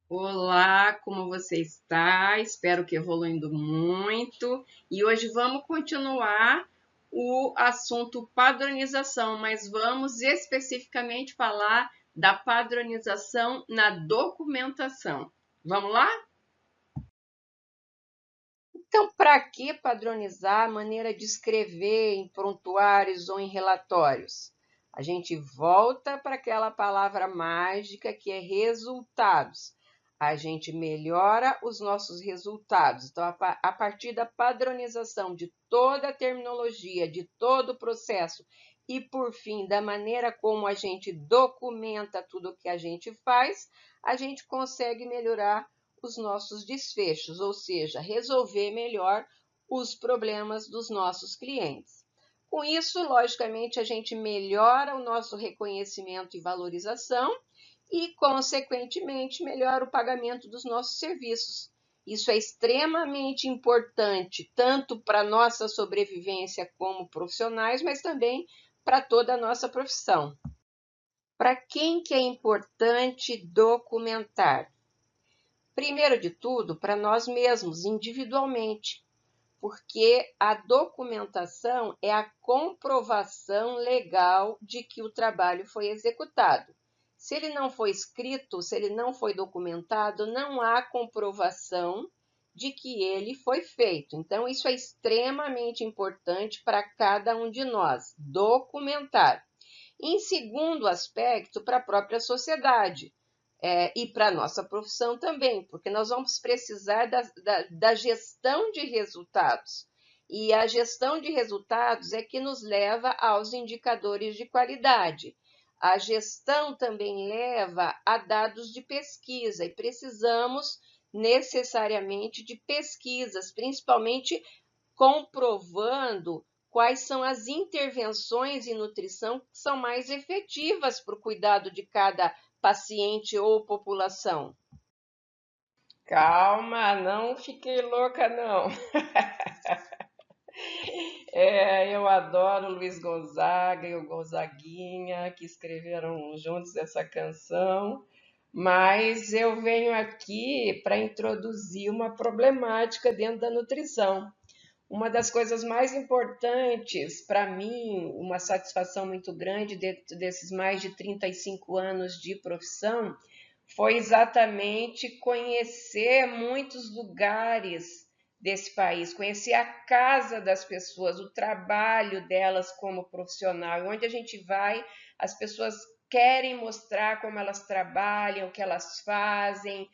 Olá, como você está? Espero que evoluindo muito. E hoje vamos continuar o assunto padronização, mas vamos especificamente falar da padronização na documentação. Vamos lá? Então, para que padronizar a maneira de escrever em prontuários ou em relatórios? A gente volta para aquela palavra mágica que é resultados. A gente melhora os nossos resultados. Então, a partir da padronização de toda a terminologia, de todo o processo e, por fim, da maneira como a gente documenta tudo o que a gente faz, a gente consegue melhorar os nossos desfechos, ou seja, resolver melhor os problemas dos nossos clientes. Com isso, logicamente, a gente melhora o nosso reconhecimento e valorização e, consequentemente, melhora o pagamento dos nossos serviços. Isso é extremamente importante, tanto para a nossa sobrevivência como profissionais, mas também para toda a nossa profissão. Para quem que é importante documentar? Primeiro de tudo, para nós mesmos, individualmente, porque a documentação é a comprovação legal de que o trabalho foi executado. Se ele não foi escrito, se ele não foi documentado, não há comprovação de que ele foi feito. Então, isso é extremamente importante para cada um de nós, documentar. Em segundo aspecto, para a própria sociedade. E para a nossa profissão também, porque nós vamos precisar da gestão de resultados. E a gestão de resultados é que nos leva aos indicadores de qualidade. A gestão também leva a dados de pesquisa e precisamos necessariamente de pesquisas, principalmente comprovando quais são as intervenções em nutrição que são mais efetivas para o cuidado de cada paciente ou população. Calma, não fiquei louca, não. Eu adoro Luiz Gonzaga e o Gonzaguinha, que escreveram juntos essa canção, mas eu venho aqui para introduzir uma problemática dentro da nutrição. Uma das coisas mais importantes para mim, uma satisfação muito grande dentro desses mais de 35 anos de profissão, foi exatamente conhecer muitos lugares desse país, conhecer a casa das pessoas, o trabalho delas como profissional. Onde a gente vai, as pessoas querem mostrar como elas trabalham, o que elas fazem,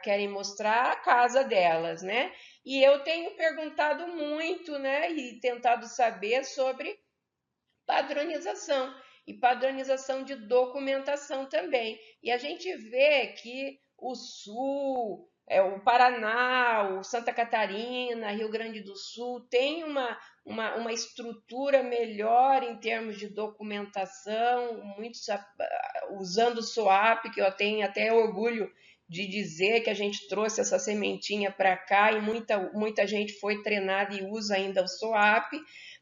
querem mostrar a casa delas, né? E eu tenho perguntado muito, né, e tentado saber sobre padronização e padronização de documentação também. E a gente vê que o Sul, o Paraná, o Santa Catarina, Rio Grande do Sul tem uma estrutura melhor em termos de documentação, muitos usando o SOAP, que eu tenho até orgulho de dizer que a gente trouxe essa sementinha para cá e muita gente foi treinada e usa ainda o SOAP,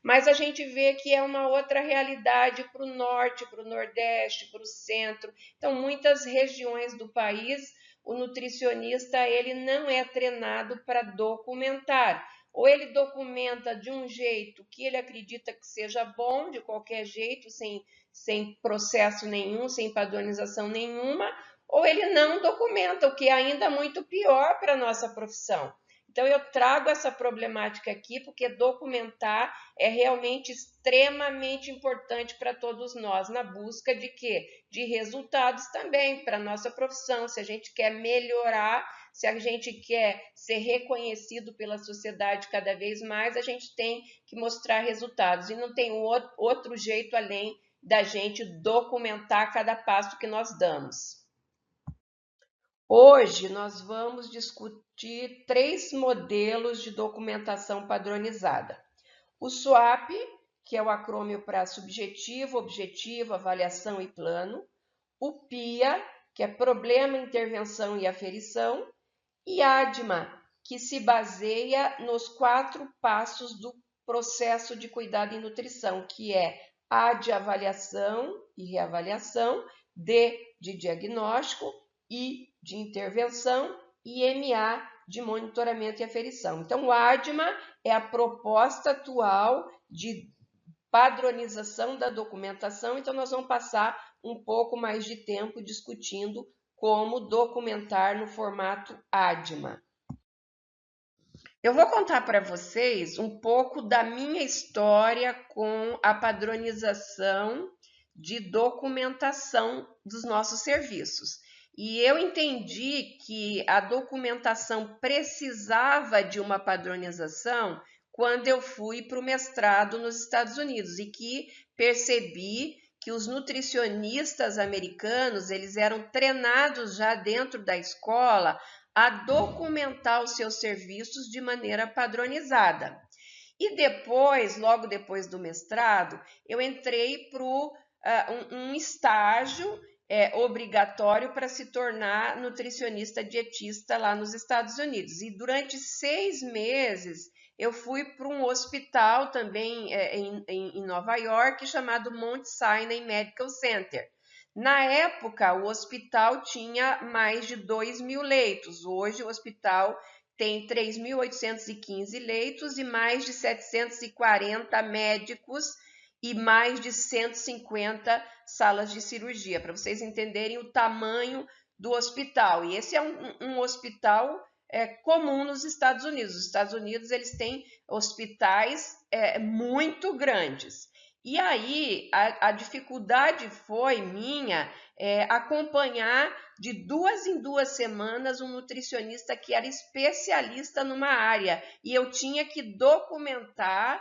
mas a gente vê que é uma outra realidade para o norte, para o nordeste, para o centro. Então, muitas regiões do país, o nutricionista ele não é treinado para documentar. Ou ele documenta de um jeito que ele acredita que seja bom, de qualquer jeito, sem processo nenhum, sem padronização nenhuma, ou ele não documenta, o que é ainda muito pior para a nossa profissão. Então, eu trago essa problemática aqui porque documentar é realmente extremamente importante para todos nós, na busca de quê? De resultados também para a nossa profissão. Se a gente quer melhorar, se a gente quer ser reconhecido pela sociedade cada vez mais, a gente tem que mostrar resultados. E não tem outro jeito além da gente documentar cada passo que nós damos. Hoje nós vamos discutir 3 modelos de documentação padronizada. O SWAP, que é o acrônimo para subjetivo, objetivo, avaliação e plano. O PIA, que é problema, intervenção e aferição. E ADMA, que se baseia nos 4 passos do processo de cuidado e nutrição, que é A de avaliação e reavaliação, D de diagnóstico, I de intervenção e MA de monitoramento e aferição. Então, o ADMA é a proposta atual de padronização da documentação, então nós vamos passar um pouco mais de tempo discutindo como documentar no formato ADMA. Eu vou contar para vocês um pouco da minha história com a padronização de documentação dos nossos serviços. E eu entendi que a documentação precisava de uma padronização quando eu fui para o mestrado nos Estados Unidos e que percebi que os nutricionistas americanos, eles eram treinados já dentro da escola a documentar os seus serviços de maneira padronizada. E depois, logo depois do mestrado, eu entrei para um estágio obrigatório para se tornar nutricionista dietista lá nos Estados Unidos. E durante 6 meses eu fui para um hospital também em Nova York chamado Mount Sinai Medical Center. Na época, o hospital tinha mais de 2.000 leitos. Hoje, o hospital tem 3.815 leitos e mais de 740 médicos e mais de 150 salas de cirurgia, para vocês entenderem o tamanho do hospital. E esse é um hospital comum nos Estados Unidos. Os Estados Unidos eles têm hospitais muito grandes. E aí, a dificuldade foi minha acompanhar de 2 em 2 semanas um nutricionista que era especialista numa área. E eu tinha que documentar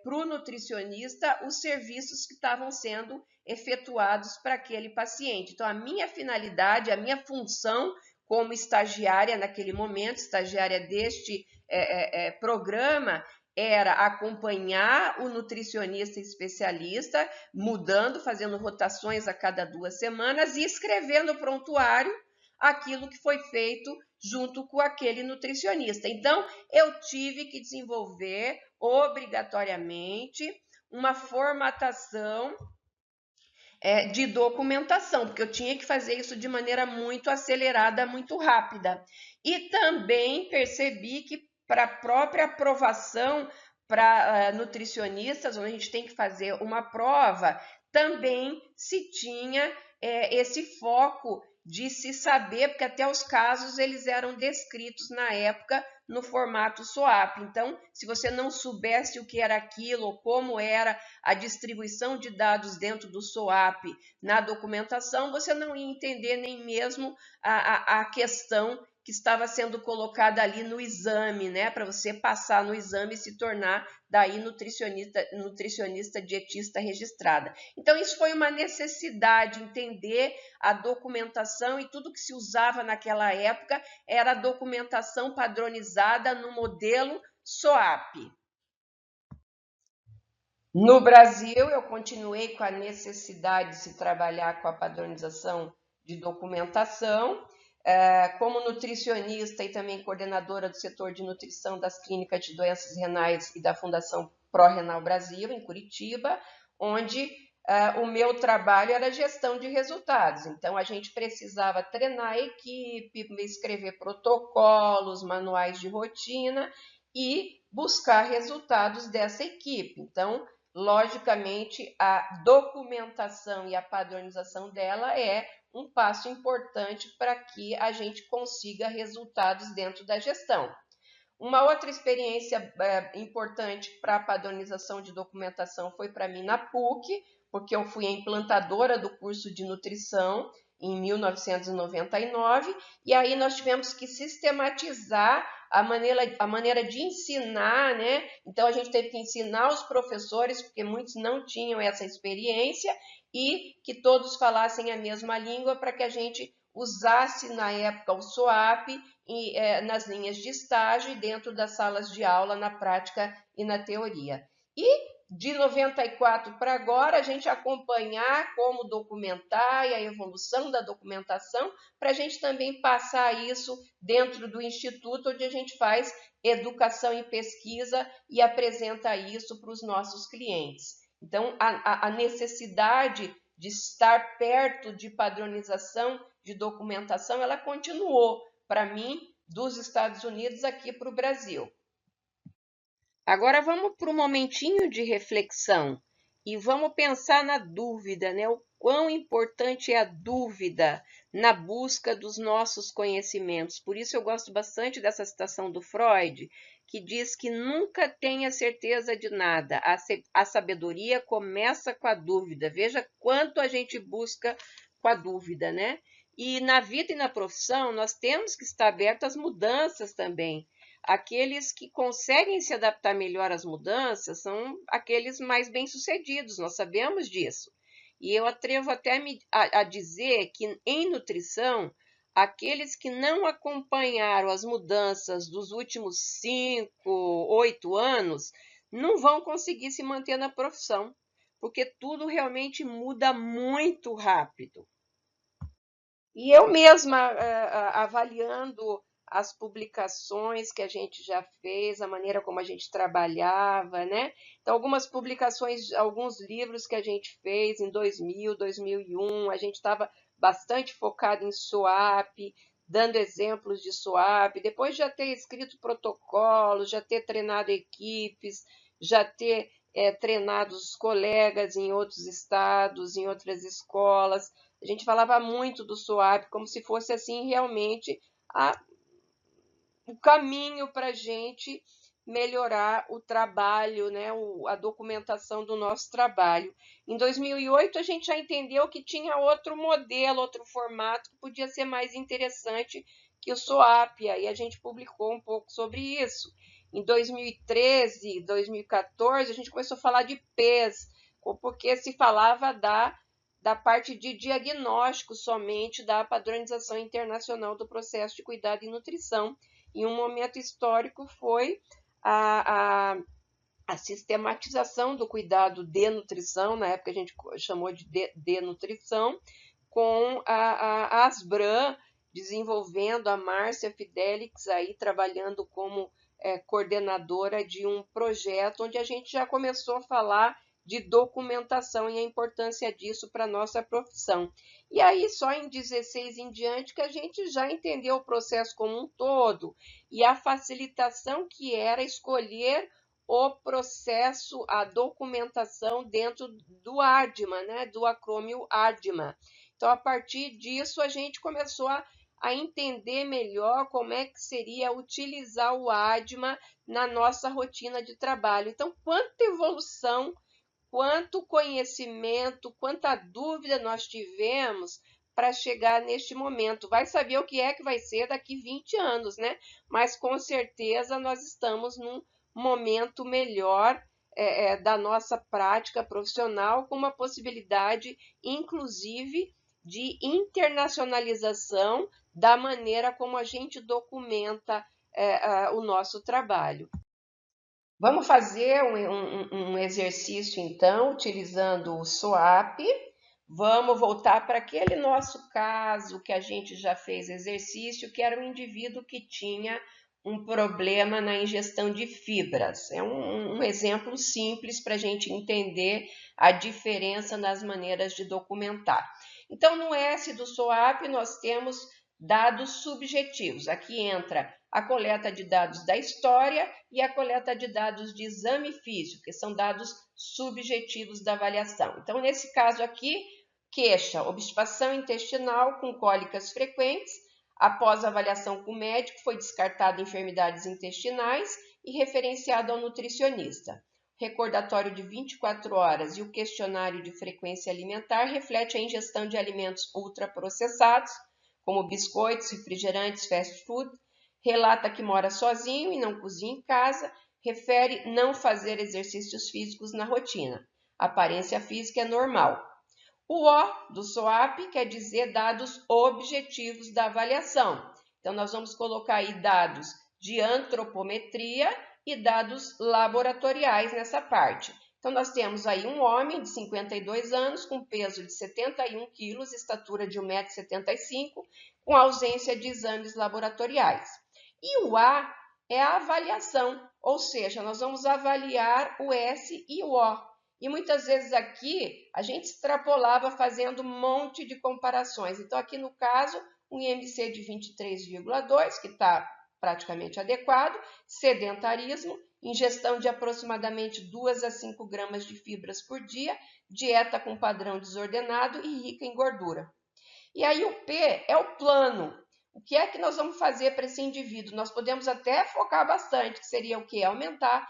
para o nutricionista os serviços que estavam sendo efetuados para aquele paciente. Então, a minha finalidade, a minha função como estagiária naquele momento, estagiária deste programa, era acompanhar o nutricionista especialista, mudando, fazendo rotações a cada 2 semanas e escrever no prontuário aquilo que foi feito junto com aquele nutricionista. Então, eu tive que desenvolver obrigatoriamente uma formatação de documentação, porque eu tinha que fazer isso de maneira muito acelerada, muito rápida. E também percebi que para a própria aprovação para nutricionistas, onde a gente tem que fazer uma prova, também se tinha esse foco de se saber, porque até os casos eles eram descritos na época no formato SOAP. Então, se você não soubesse o que era aquilo, ou como era a distribuição de dados dentro do SOAP na documentação, você não ia entender nem mesmo a questão que estava sendo colocada ali no exame, né? Para você passar no exame e se tornar daí nutricionista dietista registrada. Então, isso foi uma necessidade, entender a documentação, e tudo que se usava naquela época era a documentação padronizada no modelo SOAP. No Brasil, eu continuei com a necessidade de se trabalhar com a padronização de documentação. Como nutricionista e também coordenadora do setor de nutrição das clínicas de doenças renais e da Fundação ProRenal Brasil, em Curitiba, onde o meu trabalho era gestão de resultados. Então, a gente precisava treinar a equipe, escrever protocolos, manuais de rotina e buscar resultados dessa equipe. Então, logicamente, a documentação e a padronização dela é um passo importante para que a gente consiga resultados dentro da gestão. Uma outra experiência importante para a padronização de documentação foi para mim na PUC, porque eu fui a implantadora do curso de nutrição em 1999, e aí nós tivemos que sistematizar a maneira de ensinar, né? Então, a gente teve que ensinar os professores, porque muitos não tinham essa experiência, e que todos falassem a mesma língua para que a gente usasse na época o SOAP nas linhas de estágio e dentro das salas de aula, na prática e na teoria. E de 94 para agora, a gente acompanhar como documentar e a evolução da documentação, para a gente também passar isso dentro do instituto, onde a gente faz educação e pesquisa e apresenta isso para os nossos clientes. Então, a necessidade de estar perto de padronização, de documentação, ela continuou, para mim, dos Estados Unidos aqui para o Brasil. Agora vamos para um momentinho de reflexão e vamos pensar na dúvida, né? O quão importante é a dúvida na busca dos nossos conhecimentos. Por isso eu gosto bastante dessa citação do Freud, que diz que nunca tenha certeza de nada. A sabedoria começa com a dúvida. Veja quanto a gente busca com a dúvida, né? E na vida e na profissão, nós temos que estar abertos às mudanças também. Aqueles que conseguem se adaptar melhor às mudanças são aqueles mais bem-sucedidos, nós sabemos disso. E eu atrevo até a dizer que em nutrição, aqueles que não acompanharam as mudanças dos últimos 5, 8 anos, não vão conseguir se manter na profissão, porque tudo realmente muda muito rápido. E eu mesma, avaliando as publicações que a gente já fez, a maneira como a gente trabalhava, né? Então, algumas publicações, alguns livros que a gente fez em 2000, 2001, a gente estava bastante focado em SWOP, dando exemplos de SWOP, depois de já ter escrito protocolos, já ter treinado equipes, já ter treinado os colegas em outros estados, em outras escolas. A gente falava muito do SWOP como se fosse assim realmente o caminho para a gente melhorar o trabalho, né, a documentação do nosso trabalho. Em 2008, a gente já entendeu que tinha outro modelo, outro formato que podia ser mais interessante que o SWOP, e a gente publicou um pouco sobre isso. Em 2013, 2014, a gente começou a falar de PES, porque se falava da parte de diagnóstico somente da padronização internacional do processo de cuidado e nutrição. E um momento histórico foi a sistematização do cuidado de nutrição, na época a gente chamou de nutrição, com a Asbram desenvolvendo, a Márcia Fidelix aí trabalhando como coordenadora de um projeto onde a gente já começou a falar de documentação e a importância disso para a nossa profissão. E aí, só em 16 em diante, que a gente já entendeu o processo como um todo e a facilitação que era escolher o processo, a documentação dentro do ADMA, né, do acrônimo ADMA. Então, a partir disso, a gente começou a entender melhor como é que seria utilizar o ADMA na nossa rotina de trabalho. Então, quanta evolução, quanto conhecimento, quanta dúvida nós tivemos para chegar neste momento. Vai saber o que é que vai ser daqui 20 anos, né? Mas com certeza nós estamos num momento melhor da nossa prática profissional, com uma possibilidade, inclusive, de internacionalização da maneira como a gente documenta o nosso trabalho. Vamos fazer um exercício, então, utilizando o SWOP. Vamos voltar para aquele nosso caso que a gente já fez exercício, que era um indivíduo que tinha um problema na ingestão de fibras. É um exemplo simples para a gente entender a diferença nas maneiras de documentar. Então, no S do SWOP, nós temos dados subjetivos. Aqui entra a coleta de dados da história e a coleta de dados de exame físico, que são dados subjetivos da avaliação. Então, nesse caso aqui, queixa, obstipação intestinal com cólicas frequentes. Após a avaliação com o médico, foi descartado enfermidades intestinais e referenciado ao nutricionista. Recordatório de 24 horas e o questionário de frequência alimentar reflete a ingestão de alimentos ultraprocessados, como biscoitos, refrigerantes, fast food. Relata que mora sozinho e não cozinha em casa. Refere não fazer exercícios físicos na rotina. A aparência física é normal. O O do SWOP quer dizer dados objetivos da avaliação. Então, nós vamos colocar aí dados de antropometria e dados laboratoriais nessa parte. Então, nós temos aí um homem de 52 anos, com peso de 71 quilos, estatura de 1,75 m, com ausência de exames laboratoriais. E o A é a avaliação, ou seja, nós vamos avaliar o S e o O. E muitas vezes aqui a gente extrapolava fazendo um monte de comparações. Então, aqui no caso, um IMC de 23,2, que está praticamente adequado, sedentarismo, ingestão de aproximadamente 2 a 5 gramas de fibras por dia, dieta com padrão desordenado e rica em gordura. E aí o P é o plano. O que é que nós vamos fazer para esse indivíduo? Nós podemos até focar bastante, que seria o quê? Aumentar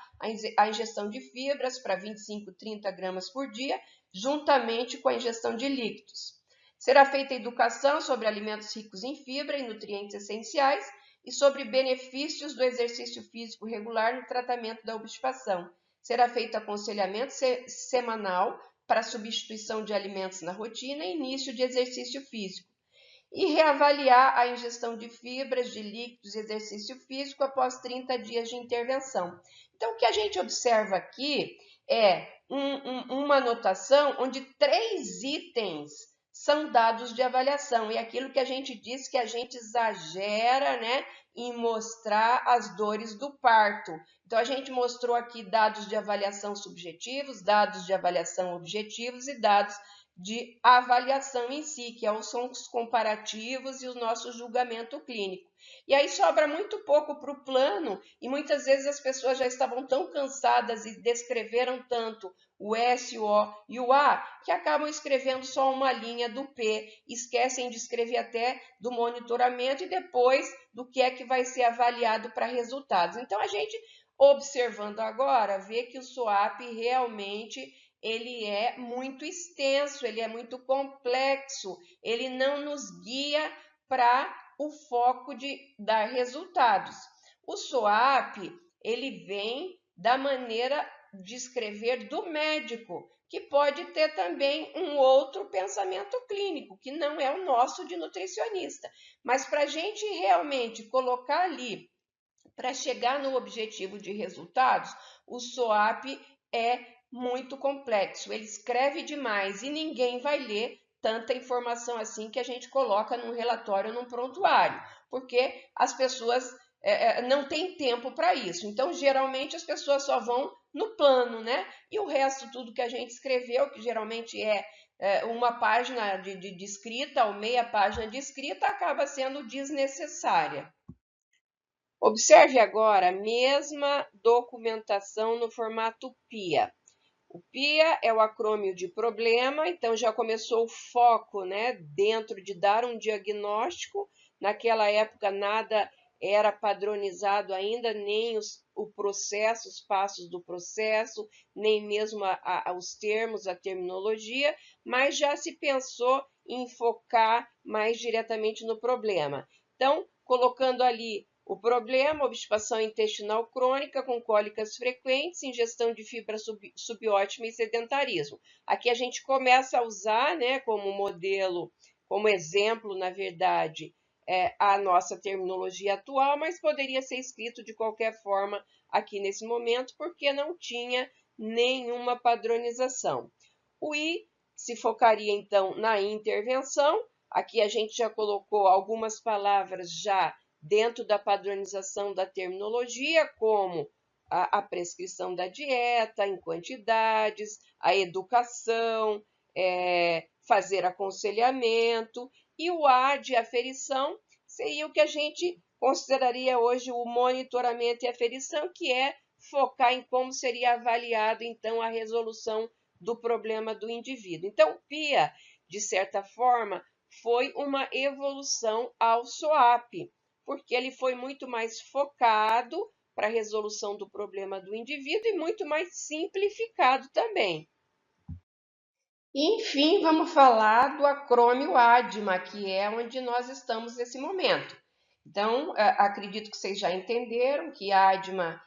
a ingestão de fibras para 25, 30 gramas por dia, juntamente com a ingestão de líquidos. Será feita educação sobre alimentos ricos em fibra e nutrientes essenciais e sobre benefícios do exercício físico regular no tratamento da obstipação. Será feito aconselhamento semanal para substituição de alimentos na rotina e início de exercício físico. E reavaliar a ingestão de fibras, de líquidos e exercício físico após 30 dias de intervenção. Então, o que a gente observa aqui é uma anotação onde 3 itens são dados de avaliação. E aquilo que a gente diz que a gente exagera, né, em mostrar as dores do parto. Então, a gente mostrou aqui dados de avaliação subjetivos, dados de avaliação objetivos e dados de avaliação em si, que são os comparativos e o nosso julgamento clínico. E aí sobra muito pouco para o plano, e muitas vezes as pessoas já estavam tão cansadas e descreveram tanto o S, o O e o A, que acabam escrevendo só uma linha do P, esquecem de escrever até do monitoramento e depois do que é que vai ser avaliado para resultados. Então, a gente, observando agora, vê que o SWAP realmente ele é muito extenso, ele é muito complexo, ele não nos guia para o foco de dar resultados. O SWAP, ele vem da maneira de escrever do médico, que pode ter também um outro pensamento clínico, que não é o nosso de nutricionista. Mas para a gente realmente colocar ali, para chegar no objetivo de resultados, o SWAP é muito complexo, ele escreve demais e ninguém vai ler tanta informação assim que a gente coloca num relatório, num prontuário, porque as pessoas não têm tempo para isso. Então, geralmente, as pessoas só vão no plano, né? E o resto, tudo que a gente escreveu, que geralmente é uma página de escrita ou meia página de escrita, acaba sendo desnecessária. Observe agora a mesma documentação no formato PIA. O PIA é o acrônimo de problema, então já começou o foco, né, dentro de dar um diagnóstico. Naquela época nada era padronizado ainda, nem o processo, os passos do processo, nem mesmo os termos, a terminologia, mas já se pensou em focar mais diretamente no problema. Então, colocando ali o problema, obstipação intestinal crônica com cólicas frequentes, ingestão de fibra subótima e sedentarismo. Aqui a gente começa a usar, né, como modelo, como exemplo, na verdade, a nossa terminologia atual, mas poderia ser escrito de qualquer forma aqui nesse momento, porque não tinha nenhuma padronização. O I se focaria, então, na intervenção. Aqui a gente já colocou algumas palavras já dentro da padronização da terminologia, como a prescrição da dieta em quantidades, a educação, fazer aconselhamento, e o A de aferição seria o que a gente consideraria hoje o monitoramento e aferição, que é focar em como seria avaliado, então, a resolução do problema do indivíduo. Então, o PIA, de certa forma, foi uma evolução ao SWAP, porque ele foi muito mais focado para a resolução do problema do indivíduo e muito mais simplificado também. Enfim, vamos falar do acrônimo ADMA, que é onde nós estamos nesse momento. Então, acredito que vocês já entenderam que ADMA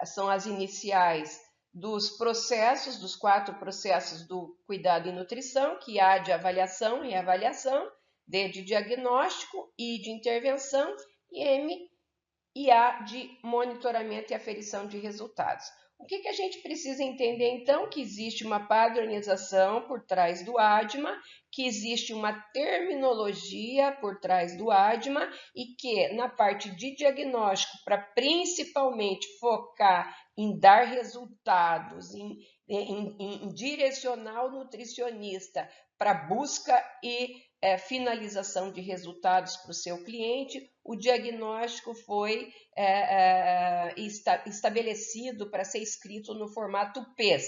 são as iniciais dos processos, dos 4 processos do cuidado e nutrição, que A de avaliação e avaliação, D de diagnóstico, I de intervenção e M e A de monitoramento e aferição de resultados. O que a gente precisa entender, então? Que existe uma padronização por trás do ADMA, que existe uma terminologia por trás do ADMA e que, na parte de diagnóstico, para principalmente focar em dar resultados, em direcionar o nutricionista para busca e finalização de resultados para o seu cliente, o diagnóstico foi estabelecido para ser escrito no formato PES,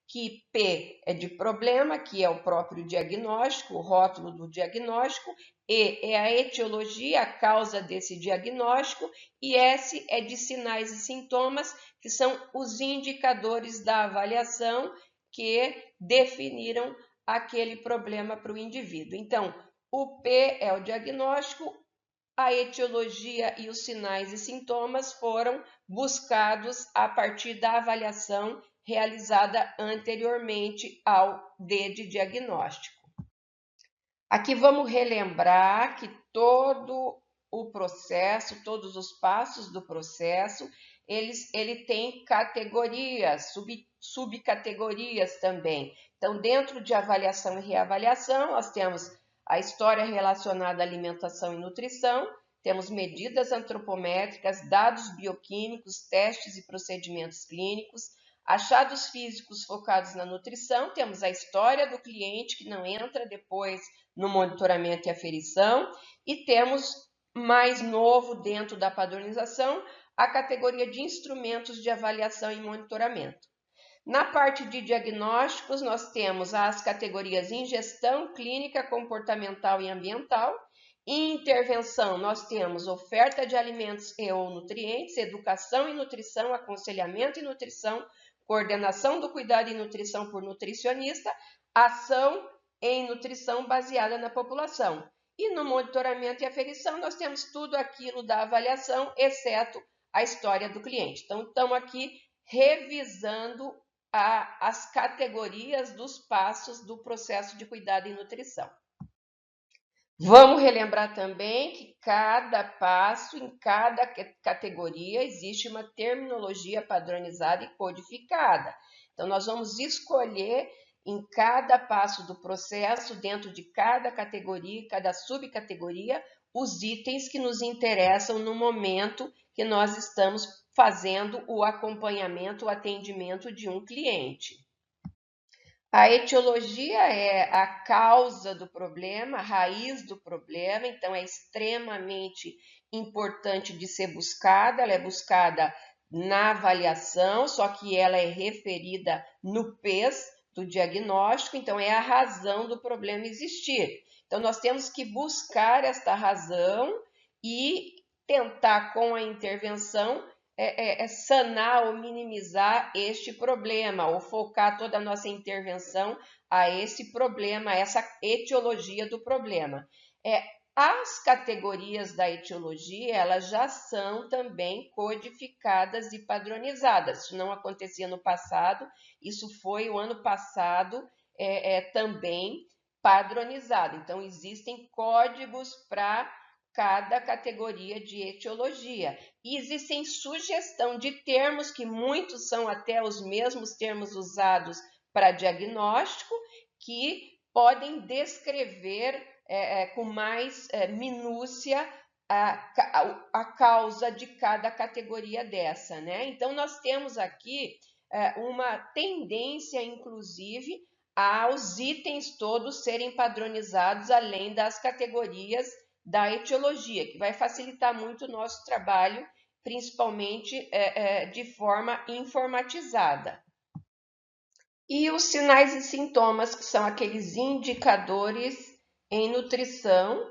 que P é de problema, que é o próprio diagnóstico, o rótulo do diagnóstico, E é a etiologia, a causa desse diagnóstico, e S é de sinais e sintomas, que são os indicadores da avaliação que definiram aquele problema para o indivíduo. Então, o P é o diagnóstico, a etiologia e os sinais e sintomas foram buscados a partir da avaliação realizada anteriormente ao D de diagnóstico. Aqui vamos relembrar que todo o processo, todos os passos do processo, ele tem categorias, subcategorias também. Então, dentro de avaliação e reavaliação, nós temos a história relacionada à alimentação e nutrição, temos medidas antropométricas, dados bioquímicos, testes e procedimentos clínicos, achados físicos focados na nutrição, temos a história do cliente, que não entra depois no monitoramento e aferição, e temos mais novo dentro da padronização, a categoria de instrumentos de avaliação e monitoramento. Na parte de diagnósticos, nós temos as categorias em gestão, clínica, comportamental e ambiental. Em intervenção, nós temos oferta de alimentos e ou nutrientes, educação e nutrição, aconselhamento e nutrição, coordenação do cuidado e nutrição por nutricionista, ação em nutrição baseada na população. E no monitoramento e aferição, nós temos tudo aquilo da avaliação, exceto a história do cliente. Então, estamos aqui revisando as categorias dos passos do processo de cuidado e nutrição. Vamos relembrar também que cada passo, em cada categoria, existe uma terminologia padronizada e codificada. Então, nós vamos escolher em cada passo do processo, dentro de cada categoria, cada subcategoria, os itens que nos interessam no momento que nós estamos fazendo o acompanhamento, o atendimento de um cliente. A etiologia é a causa do problema, a raiz do problema, então é extremamente importante de ser buscada, ela é buscada na avaliação, só que ela é referida no PES do diagnóstico, então é a razão do problema existir. Então nós temos que buscar esta razão e tentar com a intervenção sanar ou minimizar este problema, ou focar toda a nossa intervenção a esse problema, a essa etiologia do problema. As categorias da etiologia, elas já são também codificadas e padronizadas. Isso não acontecia no passado, isso foi o ano passado também padronizado. Então, existem códigos para cada categoria de etiologia. E existem sugestão de termos, que muitos são até os mesmos termos usados para diagnóstico, que podem descrever com mais minúcia a causa de cada categoria dessa, né? Então, nós temos aqui uma tendência, inclusive, aos itens todos serem padronizados, além das categorias da etiologia, que vai facilitar muito o nosso trabalho, principalmente de forma informatizada. E os sinais e sintomas, que são aqueles indicadores em nutrição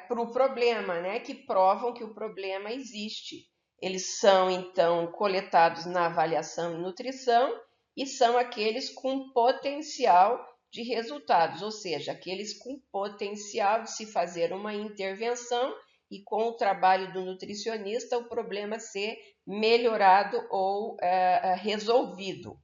para o problema, né, que provam que o problema existe. Eles são, então, coletados na avaliação em nutrição e são aqueles com potencial de resultados, ou seja, aqueles com potencial de se fazer uma intervenção e com o trabalho do nutricionista o problema ser melhorado ou resolvido.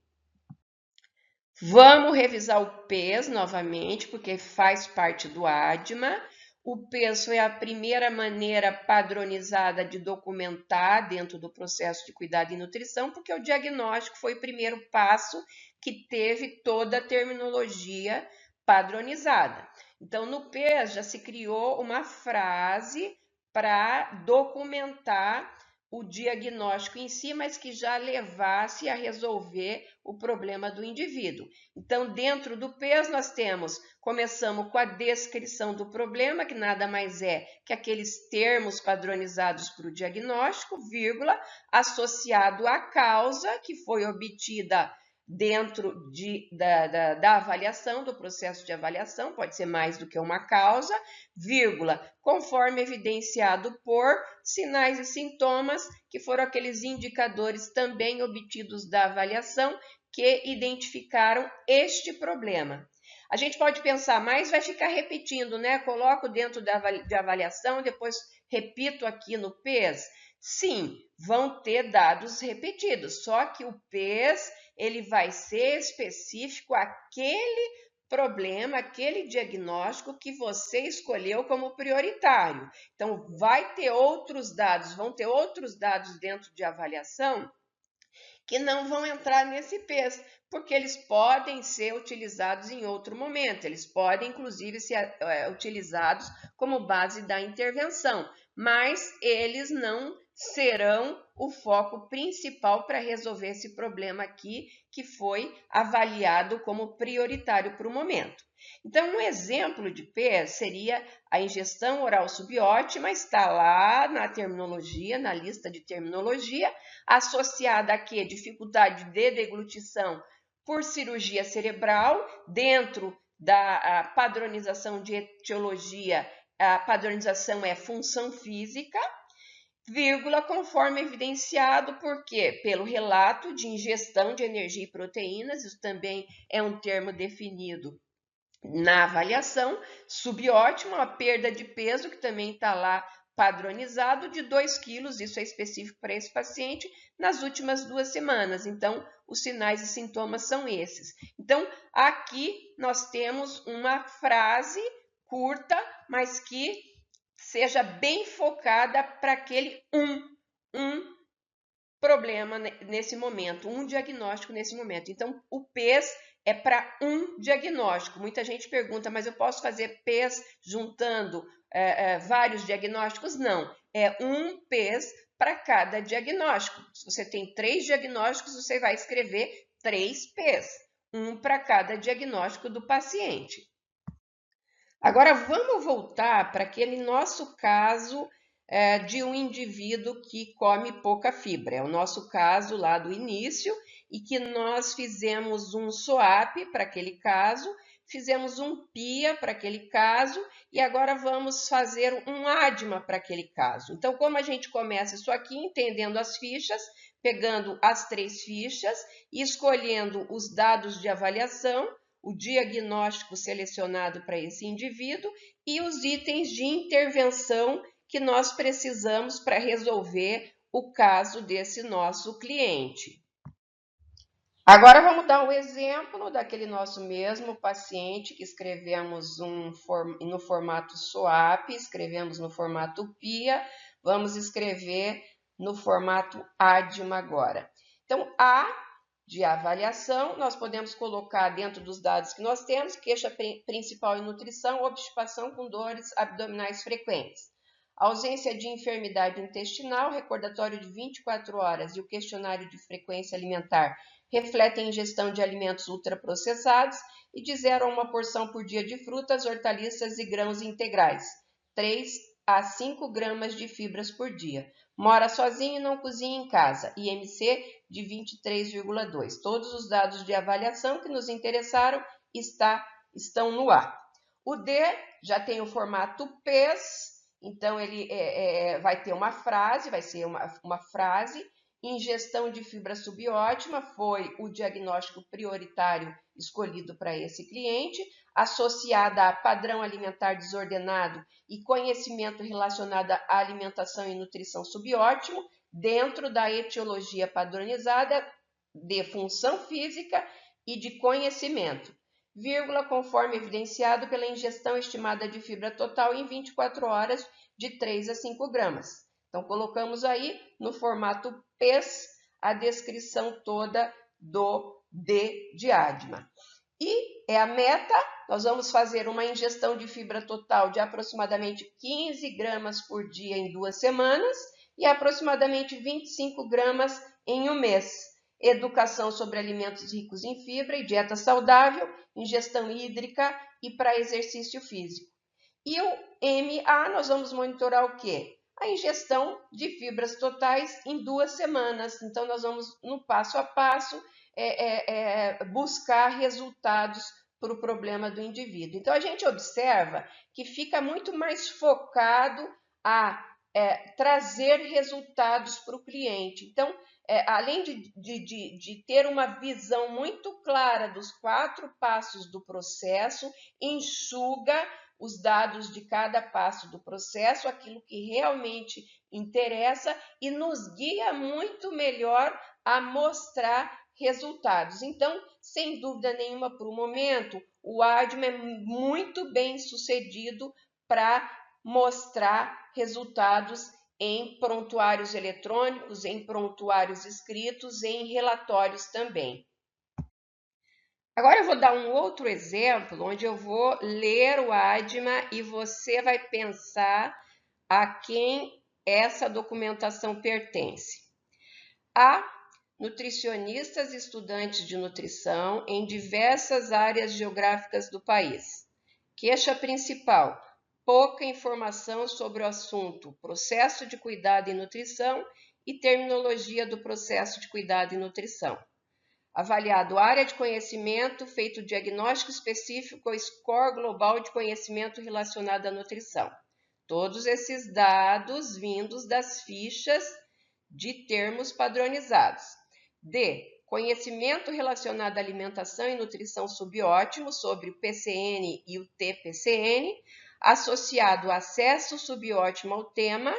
Vamos revisar o PES novamente, porque faz parte do ADMA. O PES foi a primeira maneira padronizada de documentar dentro do processo de cuidado e nutrição, porque o diagnóstico foi o primeiro passo que teve toda a terminologia padronizada. Então, no PES já se criou uma frase para documentar o diagnóstico em si, mas que já levasse a resolver o problema do indivíduo. Então, dentro do PES, nós começamos com a descrição do problema, que nada mais é que aqueles termos padronizados para o diagnóstico, vírgula, associado à causa que foi obtida dentro da avaliação, do processo de avaliação, pode ser mais do que uma causa, vírgula, conforme evidenciado por sinais e sintomas, que foram aqueles indicadores também obtidos da avaliação que identificaram este problema. A gente pode pensar, mas vai ficar repetindo, né? Coloco dentro de avaliação, depois repito aqui no PES. Sim, vão ter dados repetidos, só que o PES ele vai ser específico àquele problema, aquele diagnóstico que você escolheu como prioritário. Então, vai ter outros dados, vão ter outros dados dentro de avaliação que não vão entrar nesse PES, porque eles podem ser utilizados em outro momento, eles podem, inclusive, ser utilizados como base da intervenção, mas eles não serão o foco principal para resolver esse problema aqui, que foi avaliado como prioritário para o momento. Então, um exemplo de PES seria a ingestão oral subótima, está lá na terminologia, na lista de terminologia, associada a quê? Dificuldade de deglutição por cirurgia cerebral, dentro da padronização de etiologia, a padronização é função física, vírgula, conforme evidenciado, por quê? Pelo relato de ingestão de energia e proteínas, isso também é um termo definido na avaliação, subótimo, a perda de peso, que também está lá padronizado, de 2 quilos, isso é específico para esse paciente, nas últimas 2 semanas. Então, os sinais e sintomas são esses. Então, aqui nós temos uma frase curta, mas que seja bem focada para aquele um problema nesse momento, um diagnóstico nesse momento. Então, o PES é para um diagnóstico. Muita gente pergunta, mas eu posso fazer PES juntando vários diagnósticos? Não, é um PES para cada diagnóstico. Se você tem 3 diagnósticos, você vai escrever 3 PES, um para cada diagnóstico do paciente. Agora, vamos voltar para aquele nosso caso de um indivíduo que come pouca fibra. É o nosso caso lá do início e que nós fizemos um SOAP para aquele caso, fizemos um PIA para aquele caso e agora vamos fazer um ADMA para aquele caso. Então, como a gente começa isso aqui, entendendo as fichas, pegando as 3 fichas e escolhendo os dados de avaliação, o diagnóstico selecionado para esse indivíduo e os itens de intervenção que nós precisamos para resolver o caso desse nosso cliente. Agora vamos dar um exemplo daquele nosso mesmo paciente que escrevemos no formato SOAP, escrevemos no formato PIA, vamos escrever no formato ADMA agora. Então, A de avaliação, nós podemos colocar dentro dos dados que nós temos, queixa principal em nutrição, obstipação com dores abdominais frequentes. Ausência de enfermidade intestinal, recordatório de 24 horas e o questionário de frequência alimentar refletem ingestão de alimentos ultraprocessados e de 0 a 1 porção por dia de frutas, hortaliças e grãos integrais. 3 a 5 gramas de fibras por dia. Mora sozinho e não cozinha em casa. IMC de 23,2. Todos os dados de avaliação que nos interessaram estão no A. O D já tem o formato PES, então ele vai ter uma frase, vai ser uma frase. Ingestão de fibra subótima foi o diagnóstico prioritário escolhido para esse cliente, associada a padrão alimentar desordenado e conhecimento relacionado à alimentação e nutrição subótimo, dentro da etiologia padronizada de função física e de conhecimento. vírgula, conforme evidenciado pela ingestão estimada de fibra total em 24 horas de 3 a 5 gramas. Então, colocamos aí no formato PES a descrição toda do D de ADMA. E é a meta, nós vamos fazer uma ingestão de fibra total de aproximadamente 15 gramas por dia em 2 semanas e aproximadamente 25 gramas em um mês. Educação sobre alimentos ricos em fibra e dieta saudável, ingestão hídrica e para exercício físico. E o MA, nós vamos monitorar o quê? A ingestão de fibras totais em 2 semanas. Então, nós vamos, no passo a passo, buscar resultados para o problema do indivíduo. Então, a gente observa que fica muito mais focado a trazer resultados para o cliente. Então, além de ter uma visão muito clara dos 4 passos do processo, enxuga os dados de cada passo do processo, aquilo que realmente interessa e nos guia muito melhor a mostrar resultados. Então, sem dúvida nenhuma, para o momento, o ADMA é muito bem sucedido para mostrar resultados em prontuários eletrônicos, em prontuários escritos, em relatórios também. Agora eu vou dar um outro exemplo, onde eu vou ler o ADMA e você vai pensar a quem essa documentação pertence. A nutricionistas e estudantes de nutrição em diversas áreas geográficas do país. Queixa principal: pouca informação sobre o assunto processo de cuidado e nutrição e terminologia do processo de cuidado e nutrição. Avaliado área de conhecimento, feito diagnóstico específico ou score global de conhecimento relacionado à nutrição. Todos esses dados vindos das fichas de termos padronizados. D. Conhecimento relacionado à alimentação e nutrição subótimo sobre o PCN e o TPCN, associado a acesso subótimo ao tema,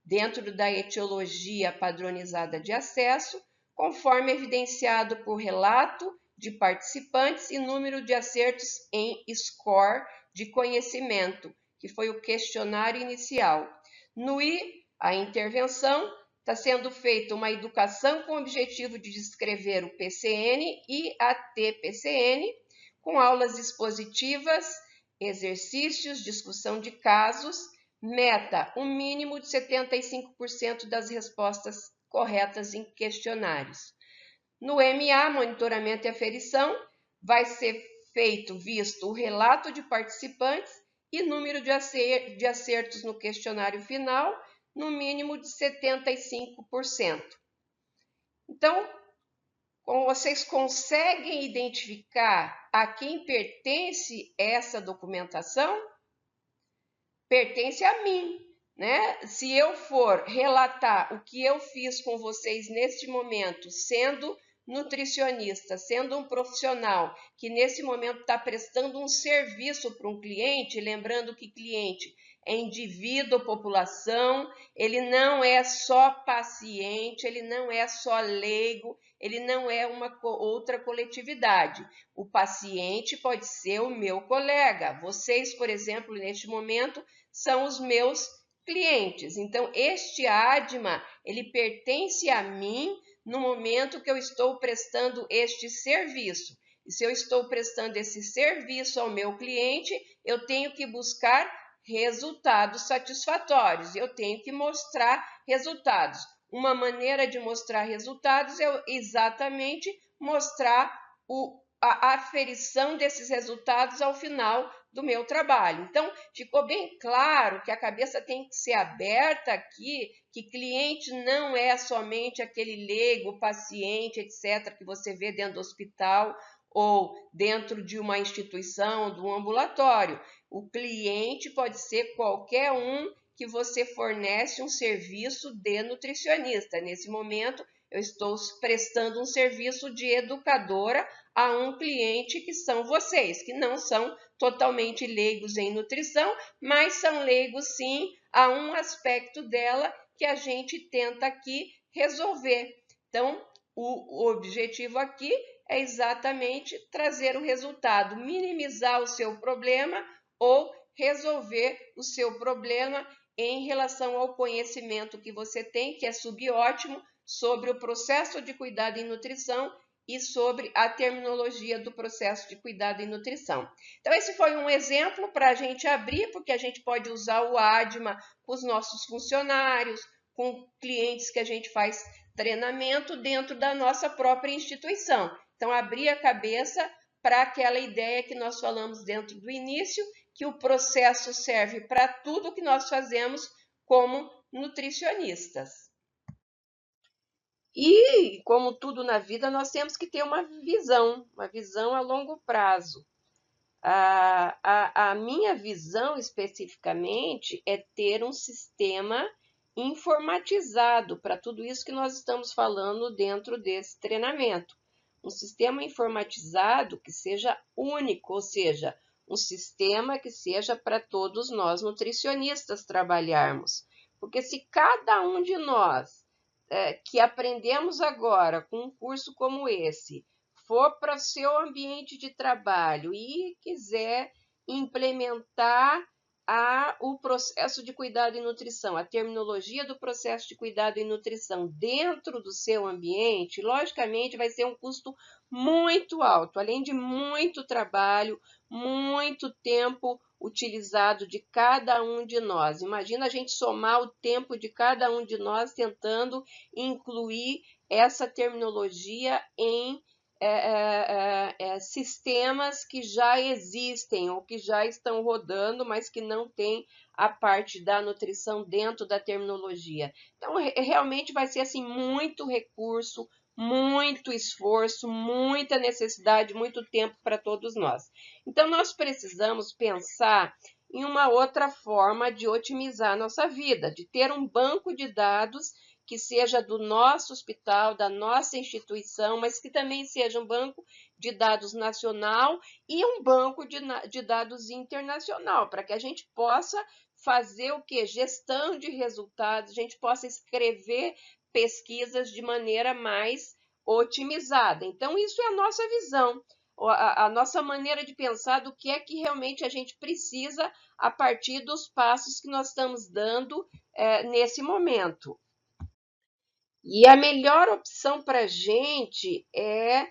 dentro da etiologia padronizada de acesso, conforme evidenciado por relato de participantes e número de acertos em score de conhecimento, que foi o questionário inicial. No I, a intervenção, está sendo feita uma educação com o objetivo de descrever o PCN e a TPCN, com aulas expositivas, exercícios, discussão de casos, meta, um mínimo de 75% das respostas corretas em questionários. No MA, monitoramento e aferição, vai ser visto o relato de participantes e número de acertos no questionário final, no mínimo de 75%. Então, como vocês conseguem identificar a quem pertence essa documentação? Pertence a mim, né? Se eu for relatar o que eu fiz com vocês neste momento, sendo nutricionista, sendo um profissional que nesse momento está prestando um serviço para um cliente, lembrando que cliente é indivíduo, população, ele não é só paciente, ele não é só leigo, ele não é uma outra coletividade. O paciente pode ser o meu colega. Vocês, por exemplo, neste momento, são os meus clientes. Então, este ADMA, ele pertence a mim no momento que eu estou prestando este serviço. E se eu estou prestando esse serviço ao meu cliente, eu tenho que buscar resultados satisfatórios, eu tenho que mostrar resultados. Uma maneira de mostrar resultados é exatamente mostrar a aferição desses resultados ao final do meu trabalho. Então, ficou bem claro que a cabeça tem que ser aberta aqui, que cliente não é somente aquele leigo, paciente, etc., que você vê dentro do hospital ou dentro de uma instituição, de um ambulatório. O cliente pode ser qualquer um que você fornece um serviço de nutricionista. Nesse momento, eu estou prestando um serviço de educadora a um cliente que são vocês, que não são totalmente leigos em nutrição, mas são leigos sim a um aspecto dela que a gente tenta aqui resolver. Então, o objetivo aqui é exatamente trazer o resultado, minimizar o seu problema ou resolver o seu problema em relação ao conhecimento que você tem, que é subótimo, sobre o processo de cuidado e nutrição e sobre a terminologia do processo de cuidado e nutrição. Então, esse foi um exemplo para a gente abrir, porque a gente pode usar o ADMA com os nossos funcionários, com clientes que a gente faz treinamento dentro da nossa própria instituição. Então, abrir a cabeça para aquela ideia que nós falamos dentro do início, que o processo serve para tudo que nós fazemos como nutricionistas. E, como tudo na vida, nós temos que ter uma visão a longo prazo. A minha visão especificamente é ter um sistema informatizado para tudo isso que nós estamos falando dentro desse treinamento. Um sistema informatizado que seja único, ou seja, um sistema que seja para todos nós nutricionistas trabalharmos. Porque se cada um de nós que aprendemos agora com um curso como esse for para o seu ambiente de trabalho e quiser implementar o processo de cuidado e nutrição, a terminologia do processo de cuidado e nutrição dentro do seu ambiente, logicamente vai ser um custo muito alto, além de muito trabalho, muito tempo utilizado de cada um de nós. Imagina a gente somar o tempo de cada um de nós tentando incluir essa terminologia em sistemas que já existem ou que já estão rodando, mas que não tem a parte da nutrição dentro da terminologia. Então, realmente vai ser assim muito recurso, muito esforço, muita necessidade, muito tempo para todos nós. Então, nós precisamos pensar em uma outra forma de otimizar a nossa vida, de ter um banco de dados que seja do nosso hospital, da nossa instituição, mas que também seja um banco de dados nacional e um banco de dados internacional, para que a gente possa fazer o quê? Gestão de resultados, a gente possa escrever pesquisas de maneira mais otimizada. Então, isso é a nossa visão, a nossa maneira de pensar do que é que realmente a gente precisa a partir dos passos que nós estamos dando nesse momento. E a melhor opção para a gente é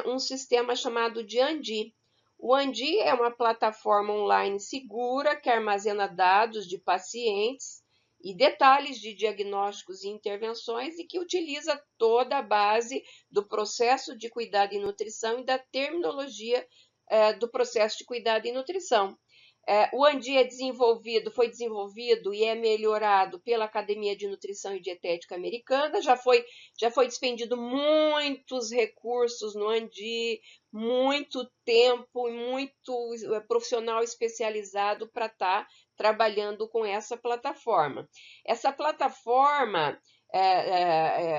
um sistema chamado de Andi. O Andi é uma plataforma online segura que armazena dados de pacientes e detalhes de diagnósticos e intervenções e que utiliza toda a base do processo de cuidado e nutrição e da terminologia do processo de cuidado e nutrição. O Andi foi desenvolvido e é melhorado pela Academia de Nutrição e Dietética Americana. Já foi despendido muitos recursos no Andi, muito tempo e muito profissional especializado para estar trabalhando com essa plataforma. Essa plataforma,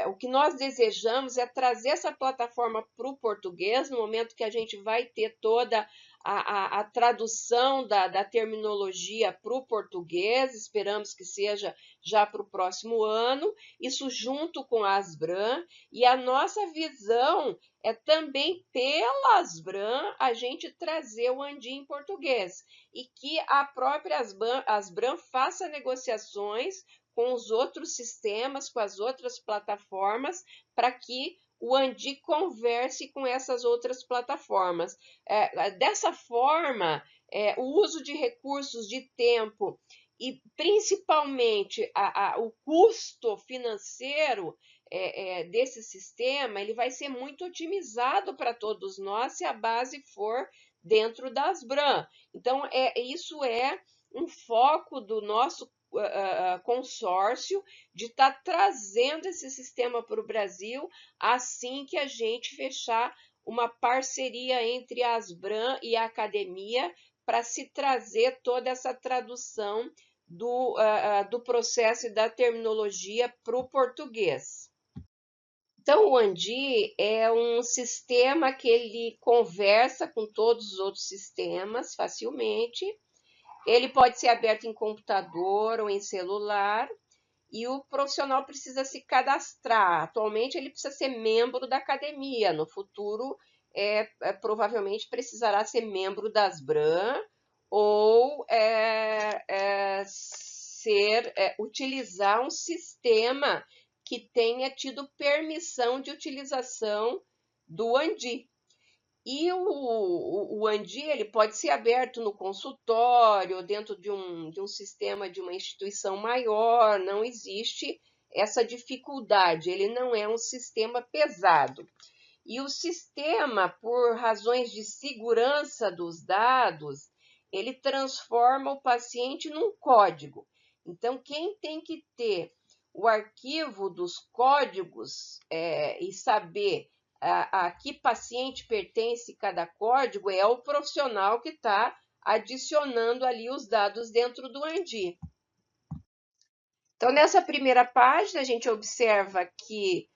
o que nós desejamos é trazer essa plataforma para o português, no momento que a gente vai ter toda a tradução da terminologia para o português, esperamos que seja já para o próximo ano, isso junto com a Asbram, e a nossa visão é também pela Asbram a gente trazer o Andi em português, e que a própria Asbram faça negociações com os outros sistemas, com as outras plataformas, para que o Andi converse com essas outras plataformas. Dessa forma, o uso de recursos de tempo e principalmente o custo financeiro desse sistema, ele vai ser muito otimizado para todos nós se a base for dentro da Asbram. Então, isso é um foco do nosso consórcio de estar trazendo esse sistema para o Brasil assim que a gente fechar uma parceria entre a Asbram e a academia para se trazer toda essa tradução do processo e da terminologia para o português. Então, o Andi é um sistema que ele conversa com todos os outros sistemas facilmente. Ele pode ser aberto em computador ou em celular e o profissional precisa se cadastrar. Atualmente, ele precisa ser membro da academia. No futuro, provavelmente precisará ser membro das BRAM ou utilizar um sistema que tenha tido permissão de utilização do Andi. E o Andi ele pode ser aberto no consultório, dentro de um sistema de uma instituição maior, não existe essa dificuldade, ele não é um sistema pesado. E o sistema, por razões de segurança dos dados, ele transforma o paciente num código. Então, quem tem que ter o arquivo dos códigos e saber a que paciente pertence cada código é o profissional que está adicionando ali os dados dentro do Andi. Então, nessa primeira página, a gente observa que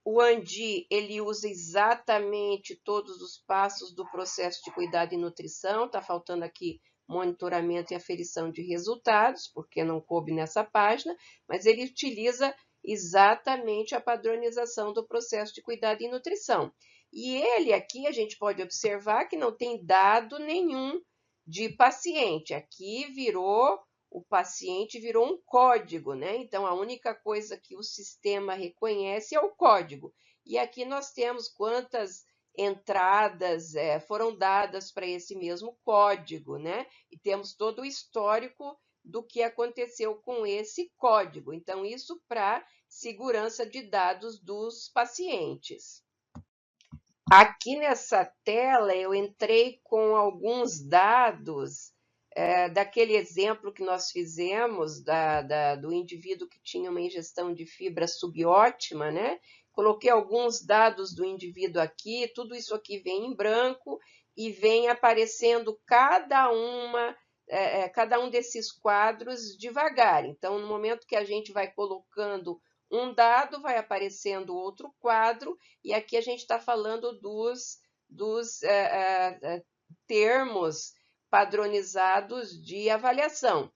o Andi ele usa exatamente todos os passos do processo de cuidado e nutrição. Está faltando aqui monitoramento e aferição de resultados, porque não coube nessa página, mas ele utiliza exatamente a padronização do processo de cuidado e nutrição. E ele aqui, a gente pode observar que não tem dado nenhum de paciente. Aqui o paciente virou um código, né? Então, a única coisa que o sistema reconhece é o código. E aqui nós temos quantas entradas foram dadas para esse mesmo código, né? E temos todo o histórico do que aconteceu com esse código. Então, isso para segurança de dados dos pacientes. Aqui nessa tela, eu entrei com alguns dados daquele exemplo que nós fizemos do indivíduo que tinha uma ingestão de fibra subótima, né? Coloquei alguns dados do indivíduo aqui, tudo isso aqui vem em branco e vem aparecendo cada um desses quadros devagar. Então, no momento que a gente vai colocando um dado, vai aparecendo outro quadro, e aqui a gente está falando dos termos padronizados de avaliação.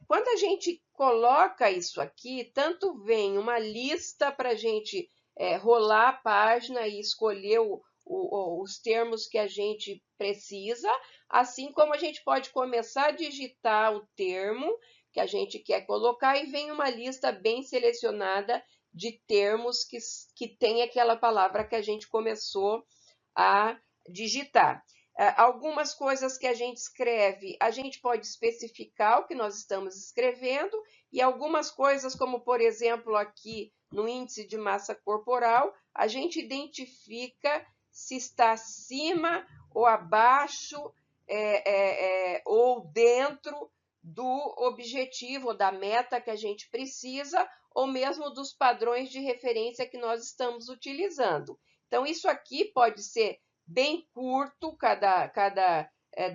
Quando a gente coloca isso aqui, tanto vem uma lista para a gente rolar a página e escolher os termos que a gente precisa, assim como a gente pode começar a digitar o termo que a gente quer colocar e vem uma lista bem selecionada de termos que tem aquela palavra que a gente começou a digitar. Algumas coisas que a gente escreve, a gente pode especificar o que nós estamos escrevendo, e algumas coisas, como por exemplo aqui no índice de massa corporal, a gente identifica se está acima ou abaixo ou dentro do objetivo, ou da meta que a gente precisa, ou mesmo dos padrões de referência que nós estamos utilizando. Então, isso aqui pode ser bem curto, cada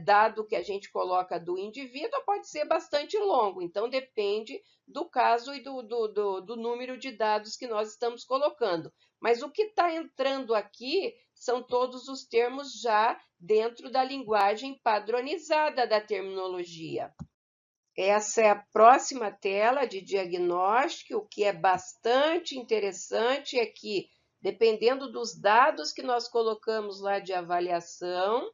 dado que a gente coloca do indivíduo pode ser bastante longo, então depende do caso e do número de dados que nós estamos colocando. Mas o que está entrando aqui são todos os termos já dentro da linguagem padronizada da terminologia. Essa é a próxima tela de diagnóstico. O que é bastante interessante é que, dependendo dos dados que nós colocamos lá de avaliação,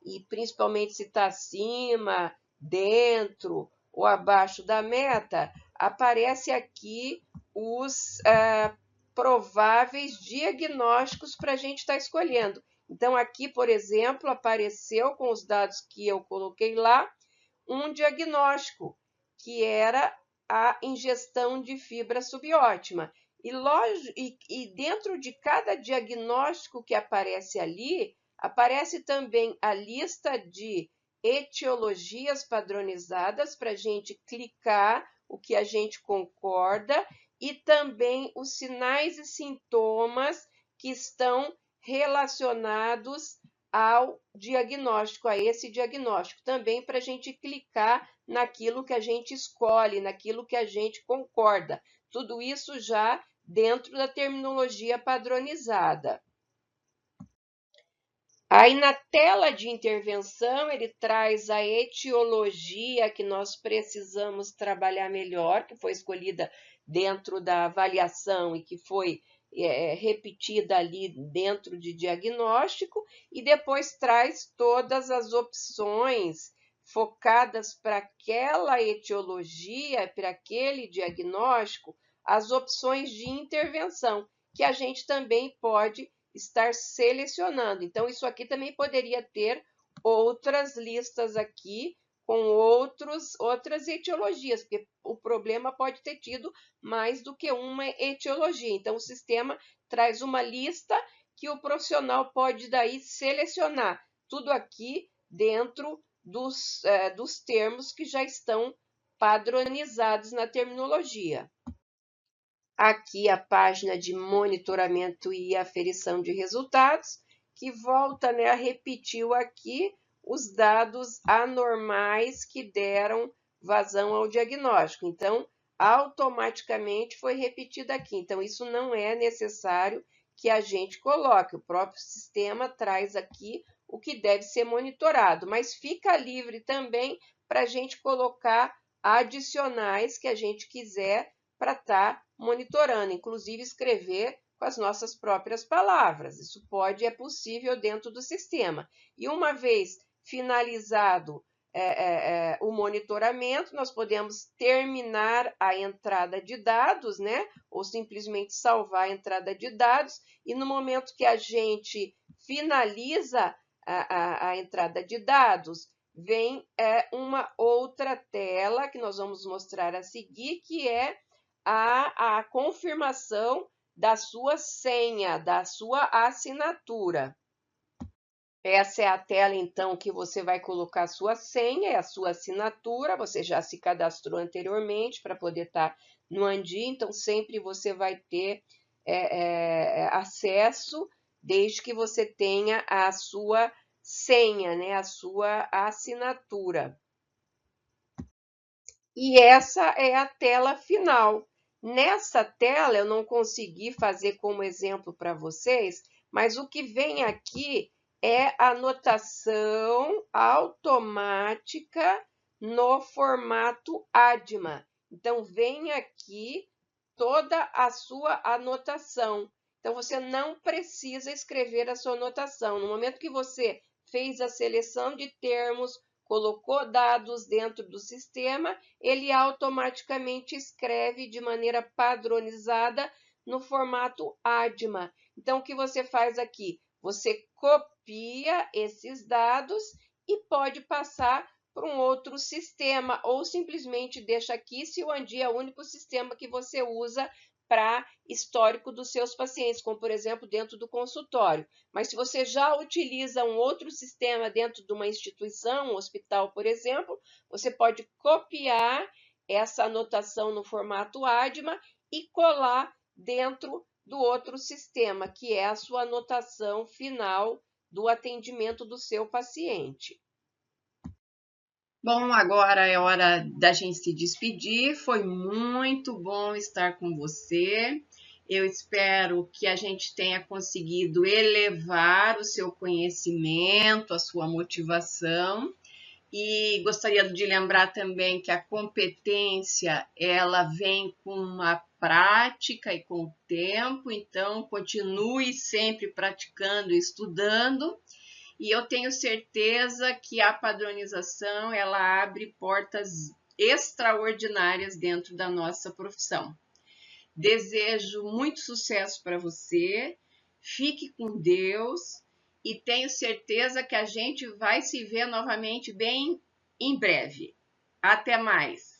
e principalmente se está acima, dentro ou abaixo da meta, aparece aqui os prováveis diagnósticos para a gente estar escolhendo. Então, aqui, por exemplo, apareceu com os dados que eu coloquei lá, um diagnóstico, que era a ingestão de fibra subótima. E dentro de cada diagnóstico que aparece ali, aparece também a lista de etiologias padronizadas para a gente clicar o que a gente concorda e também os sinais e sintomas que estão relacionados ao diagnóstico, a esse diagnóstico, também para a gente clicar naquilo que a gente escolhe, naquilo que a gente concorda. Tudo isso já dentro da terminologia padronizada. Aí na tela de intervenção ele traz a etiologia que nós precisamos trabalhar melhor, que foi escolhida dentro da avaliação e que foi repetida ali dentro de diagnóstico, e depois traz todas as opções focadas para aquela etiologia, para aquele diagnóstico, as opções de intervenção, que a gente também pode estar selecionando. Então, isso aqui também poderia ter outras listas aqui com outras etiologias, porque o problema pode ter tido mais do que uma etiologia. Então, o sistema traz uma lista que o profissional pode daí selecionar tudo aqui dentro dos termos que já estão padronizados na terminologia. Aqui a página de monitoramento e aferição de resultados, que volta, né, a repetir aqui os dados anormais que deram vazão ao diagnóstico. Então, automaticamente foi repetido aqui. Então, isso não é necessário que a gente coloque. O próprio sistema traz aqui o que deve ser monitorado, mas fica livre também para a gente colocar adicionais que a gente quiser para estar monitorando, inclusive escrever com as nossas próprias palavras. Isso é possível dentro do sistema. E uma vez finalizado o monitoramento, nós podemos terminar a entrada de dados, né? Ou simplesmente salvar a entrada de dados, e no momento que a gente finaliza a entrada de dados, vem uma outra tela que nós vamos mostrar a seguir, que é a confirmação da sua senha, da sua assinatura. Essa é a tela, então, que você vai colocar a sua senha e a sua assinatura. Você já se cadastrou anteriormente para poder estar no Andi, então sempre você vai ter acesso, desde que você tenha a sua senha, né, a sua assinatura. E essa é a tela final. Nessa tela eu não consegui fazer como exemplo para vocês, mas o que vem aqui é a anotação automática no formato ADMA. Então, vem aqui toda a sua anotação. Então, você não precisa escrever a sua anotação. No momento que você fez a seleção de termos, colocou dados dentro do sistema, ele automaticamente escreve de maneira padronizada no formato ADMA. Então, o que você faz aqui? Você copia esses dados e pode passar para um outro sistema, ou simplesmente deixa aqui se o Andi é o único sistema que você usa para histórico dos seus pacientes, como, por exemplo, dentro do consultório. Mas se você já utiliza um outro sistema dentro de uma instituição, um hospital, por exemplo, você pode copiar essa anotação no formato ADMA e colar dentro do outro sistema, que é a sua anotação final do atendimento do seu paciente. Bom, agora é hora da gente se despedir. Foi muito bom estar com você. Eu espero que a gente tenha conseguido elevar o seu conhecimento, a sua motivação. E gostaria de lembrar também que a competência, ela vem com a prática e com o tempo, então continue sempre praticando e estudando. E eu tenho certeza que a padronização, ela abre portas extraordinárias dentro da nossa profissão. Desejo muito sucesso para você, fique com Deus e tenho certeza que a gente vai se ver novamente bem em breve. Até mais!